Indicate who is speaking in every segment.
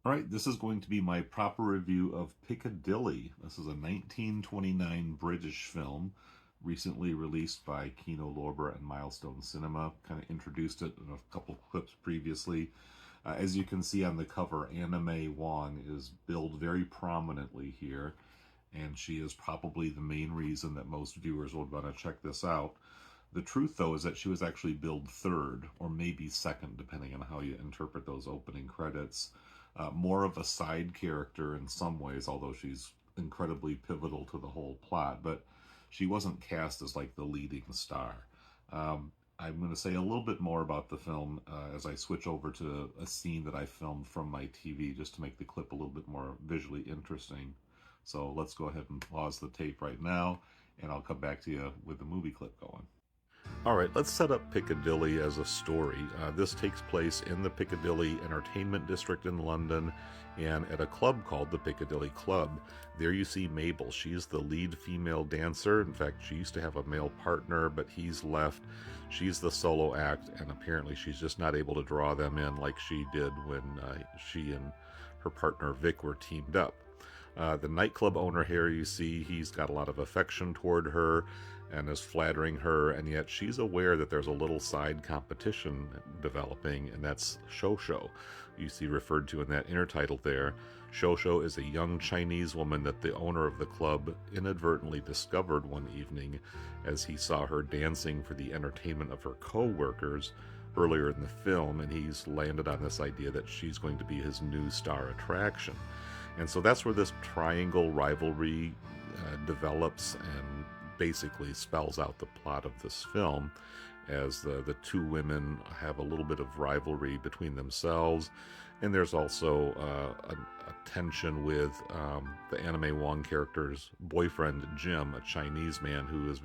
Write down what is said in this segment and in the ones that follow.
Speaker 1: All right, this is going to be my proper review of Piccadilly. This is a 1929 British film, recently released by Kino Lorber and Milestone Cinema. Kind of introduced it in a couple clips previously. As you can see on the cover, Anna May Wong is billed very prominently here, and she is probably the main reason that most viewers would want to check this out. The truth, though, is that she was actually billed third, or maybe second, depending on how you interpret those opening credits. More of a side character in some ways, although she's incredibly pivotal to the whole plot, but she wasn't cast as like the leading star. I'm going to say a little bit more about the film as I switch over to a scene that I filmed from my TV just to make the clip a little bit more visually interesting. So let's go ahead and pause the tape right now, and I'll come back to you with the movie clip going. All right, let's set up Piccadilly as a story. This takes place in the Piccadilly Entertainment District in London and at a club called the Piccadilly Club. There you see Mabel. She's the lead female dancer. In fact, she used to have a male partner, but he's left. She's the solo act, and apparently she's just not able to draw them in like she did when she and her partner Vic were teamed up. The nightclub owner here, you see, he's got a lot of affection toward her and is flattering her, and yet she's aware that there's a little side competition developing, and that's Shosho. You see referred to in that intertitle there. Shosho is a young Chinese woman that the owner of the club inadvertently discovered one evening as he saw her dancing for the entertainment of her co-workers earlier in the film, and he's landed on this idea that she's going to be his new star attraction. And so that's where this triangle rivalry develops and basically spells out the plot of this film, as the two women have a little bit of rivalry between themselves. And there's also a tension with the Anna May Wong character's boyfriend, Jim, a Chinese man who is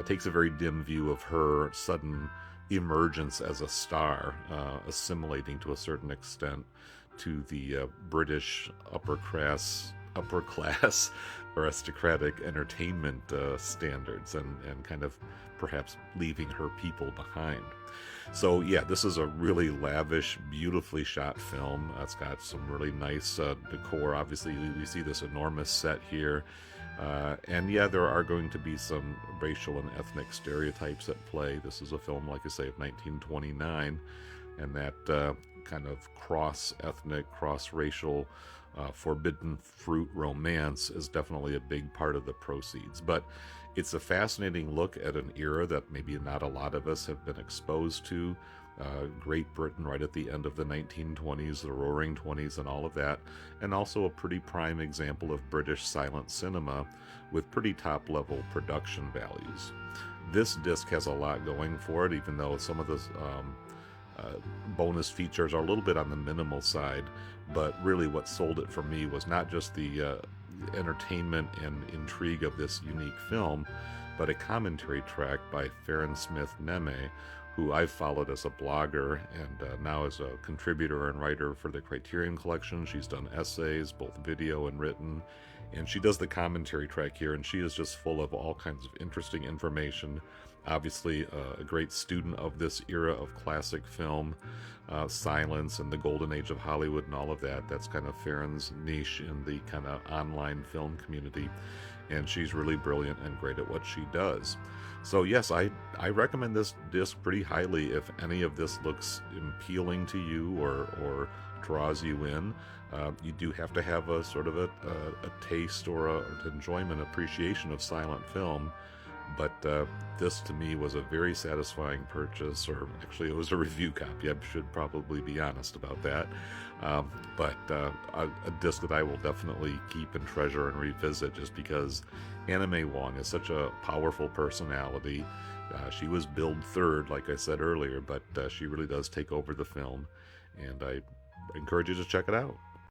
Speaker 1: takes a very dim view of her sudden emergence as a star, assimilating to a certain extent to the British upper class aristocratic entertainment standards, and kind of perhaps leaving her people behind. So yeah, this is a really lavish, beautifully shot film. It's got some really nice decor. Obviously, we see this enormous set here. And yeah, there are going to be some racial and ethnic stereotypes at play. This is a film, like I say, of 1929, and that kind of cross-ethnic, cross-racial, forbidden fruit romance is definitely a big part of the proceeds. But it's a fascinating look at an era that maybe not a lot of us have been exposed to. Great Britain right at the end of the 1920s, the Roaring Twenties, and all of that, and also a pretty prime example of British silent cinema with pretty top-level production values. This disc has a lot going for it, even though some of the bonus features are a little bit on the minimal side. But really what sold it for me was not just the entertainment and intrigue of this unique film, but a commentary track by Farron Smith Neme, who I've followed as a blogger and now as a contributor and writer for the Criterion Collection. She's done essays, both video and written, and she does the commentary track here, and she is just full of all kinds of interesting information. Obviously, a great student of this era of classic film, silence and the golden age of Hollywood and all of that. That's kind of Farron's niche in the kind of online film community, and she's really brilliant and great at what she does. So yes, I recommend this disc pretty highly if any of this looks appealing to you or draws you in. You do have to have a sort of a taste or an enjoyment, appreciation of silent film. But this to me was a very satisfying purchase, or actually it was a review copy. I should probably be honest about that. But a disc that I will definitely keep and treasure and revisit, just because Anna May Wong is such a powerful personality. She was billed third, like I said earlier, but she really does take over the film, and I encourage you to check it out.